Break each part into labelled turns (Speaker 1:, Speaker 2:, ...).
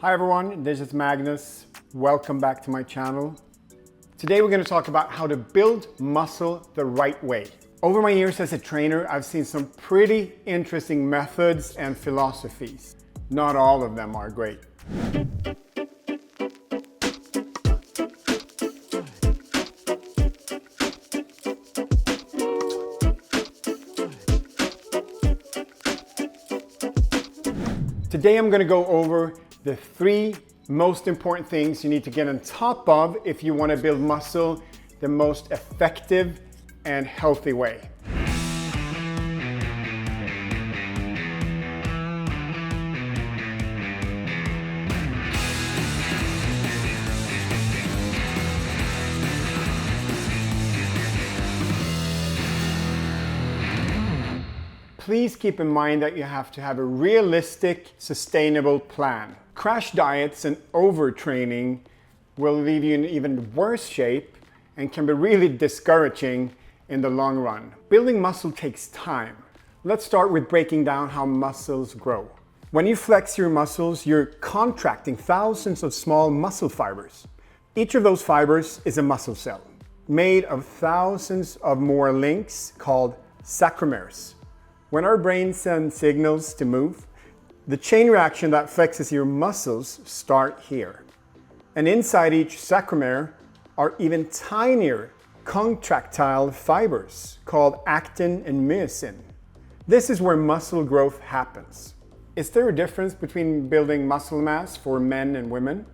Speaker 1: Hi everyone, this is Magnus. Welcome back to my channel. Today we're going to talk about how to build muscle the right way. Over my years as a trainer, I've seen some pretty interesting methods and philosophies. Not all of them are great. Today I'm going to go over the 3 most important things you need to get on top of if you want to build muscle the most effective and healthy way. Please keep in mind that you have to have a realistic, sustainable plan. Crash diets and overtraining will leave you in even worse shape and can be really discouraging in the long run. Building muscle takes time. Let's start with breaking down how muscles grow. When you flex your muscles, you're contracting thousands of small muscle fibers. Each of those fibers is a muscle cell, made of thousands of more links called sarcomeres. When our brain sends signals to move, the chain reaction that flexes your muscles start here. And inside each sarcomere are even tinier contractile fibers called actin and myosin. This is where muscle growth happens. Is there a difference between building muscle mass for men and women?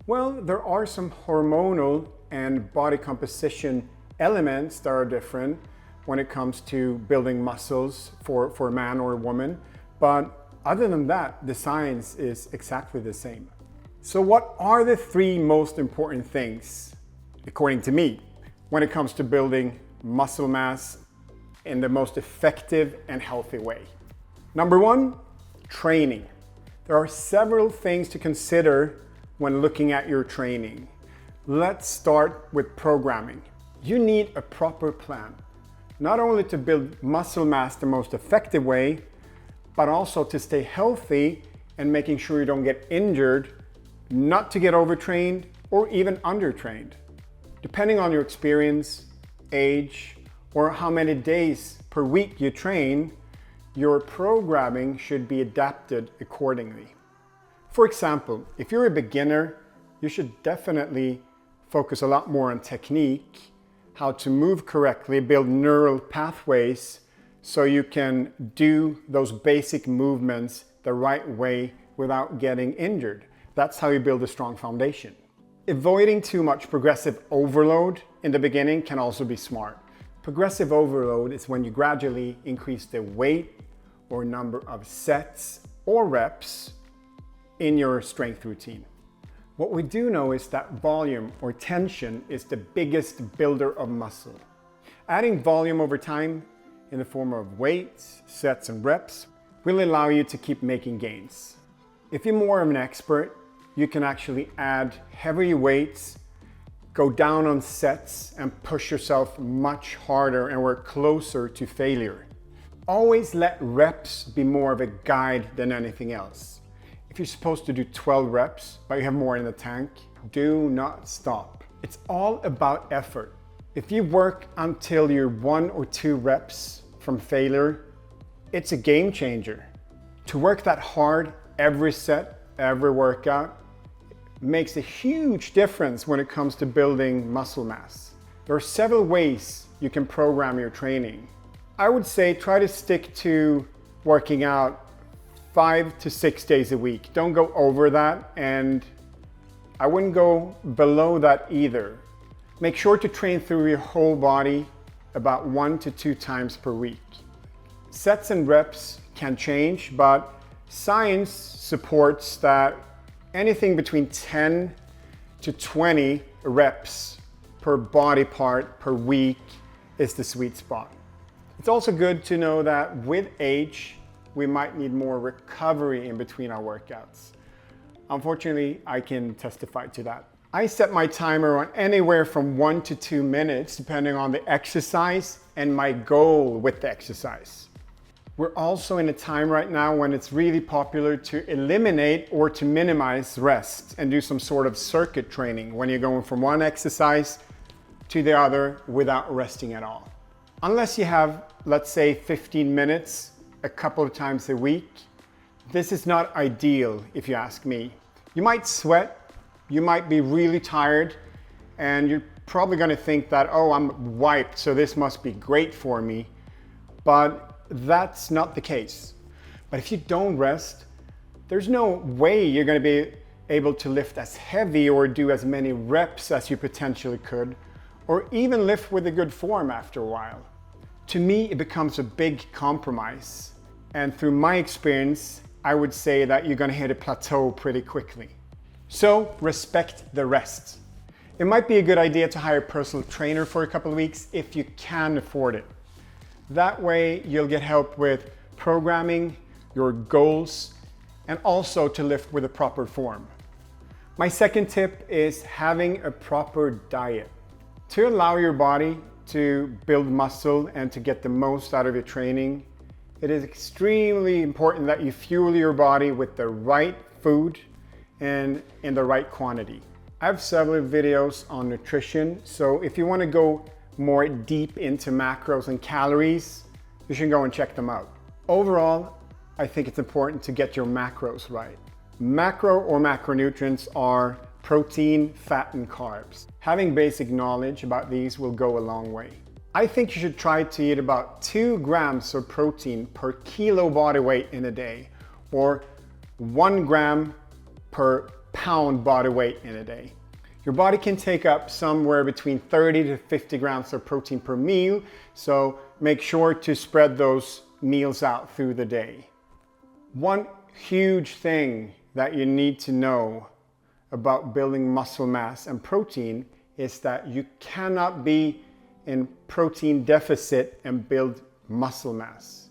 Speaker 1: Well, there are some hormonal and body composition elements that are different when it comes to building muscles for a man or a woman. But other than that, the science is exactly the same. So what are the 3 most important things, according to me, when it comes to building muscle mass in the most effective and healthy way? Number 1, training. There are several things to consider when looking at your training. Let's start with programming. You need a proper plan. Not only to build muscle mass the most effective way, but also to stay healthy and making sure you don't get injured, not to get overtrained or even undertrained. Depending on your experience, age, or how many days per week you train, your programming should be adapted accordingly. For example, if you're a beginner, you should definitely focus a lot more on technique, how to move correctly, build neural pathways so you can do those basic movements the right way without getting injured. That's how you build a strong foundation. Avoiding too much progressive overload in the beginning can also be smart. Progressive overload is when you gradually increase the weight or number of sets or reps in your strength routine. What we do know is that volume or tension is the biggest builder of muscle. Adding volume over time in the form of weights, sets, and reps will allow you to keep making gains. If you're more of an expert, you can actually add heavy weights, go down on sets, and push yourself much harder and work closer to failure. Always let reps be more of a guide than anything else. If you're supposed to do 12 reps, but you have more in the tank, do not stop. It's all about effort. If you work until you're 1 or 2 reps from failure, it's a game changer. To work that hard every set, every workout, makes a huge difference when it comes to building muscle mass. There are several ways you can program your training. I would say try to stick to working out 5 to 6 days a week. Don't go over that, and I wouldn't go below that either. Make sure to train through your whole body about 1 to 2 times per week. Sets and reps can change, but science supports that anything between 10 to 20 reps per body part per week is the sweet spot. It's also good to know that with age, we might need more recovery in between our workouts. Unfortunately, I can testify to that. I set my timer on anywhere from 1 to 2 minutes, depending on the exercise and my goal with the exercise. We're also in a time right now when it's really popular to eliminate or to minimize rest and do some sort of circuit training when you're going from one exercise to the other without resting at all. Unless you have, let's say, 15 minutes a couple of times a week, this is not ideal if you ask me. You might sweat, you might be really tired, and you're probably going to think that, oh, I'm wiped, so this must be great for me. But that's not the case. But if you don't rest, there's no way you're going to be able to lift as heavy or do as many reps as you potentially could, or even lift with a good form after a while. To me, it becomes a big compromise. And through my experience, I would say that you're going to hit a plateau pretty quickly. So respect the rest. It might be a good idea to hire a personal trainer for a couple of weeks if you can afford it. That way you'll get help with programming, your goals, and also to lift with a proper form. My second tip is having a proper diet. To allow your body to build muscle and to get the most out of your training, it is extremely important that you fuel your body with the right food and in the right quantity. I have several videos on nutrition, so if you want to go more deep into macros and calories, you should go and check them out. Overall, I think it's important to get your macros right. Macro or macronutrients are protein, fat, and carbs. Having basic knowledge about these will go a long way. I think you should try to eat about 2 grams of protein per kilo body weight in a day, or 1 gram per pound body weight in a day. Your body can take up somewhere between 30 to 50 grams of protein per meal, so make sure to spread those meals out through the day. One huge thing that you need to know about building muscle mass and protein is that you cannot be in protein deficit and build muscle mass.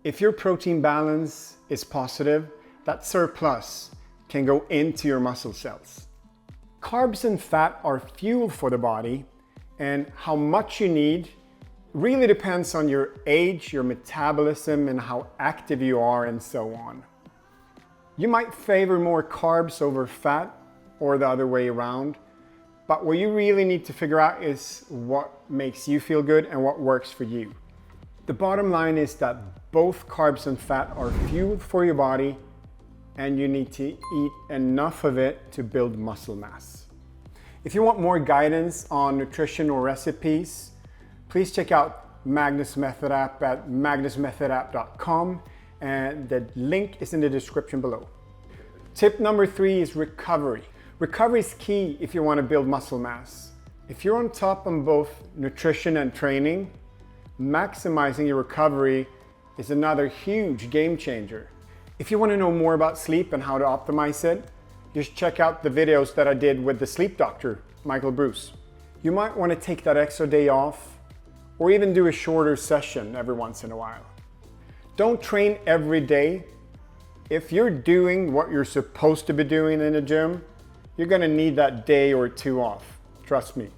Speaker 1: If your protein balance is positive, that surplus can go into your muscle cells. Carbs and fat are fuel for the body, and how much you need really depends on your age, your metabolism, and how active you are, and so on. You might favor more carbs over fat or the other way around, but what you really need to figure out is what makes you feel good and what works for you. The bottom line is that both carbs and fat are fuel for your body, and you need to eat enough of it to build muscle mass. If you want more guidance on nutrition or recipes, please check out Magnus Method App at magnusmethodapp.com, and the link is in the description below. Tip number 3 is recovery. Recovery is key if you want to build muscle mass. If you're on top on both nutrition and training, maximizing your recovery is another huge game changer. If you want to know more about sleep and how to optimize it, just check out the videos that I did with the sleep doctor, Michael Bruce. You might want to take that extra day off or even do a shorter session every once in a while. Don't train every day. If you're doing what you're supposed to be doing in the gym, you're going to need that day or 2 off. Trust me.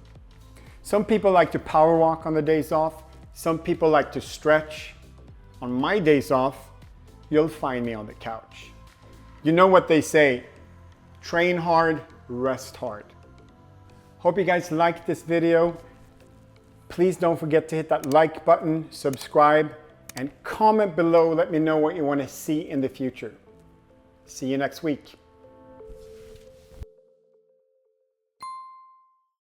Speaker 1: Some people like to power walk on the days off. Some people like to stretch. On my days off, you'll find me on the couch. You know what they say, train hard, rest hard. Hope you guys liked this video. Please don't forget to hit that like button, subscribe, and comment below. Let me know what you want to see in the future. See you next week.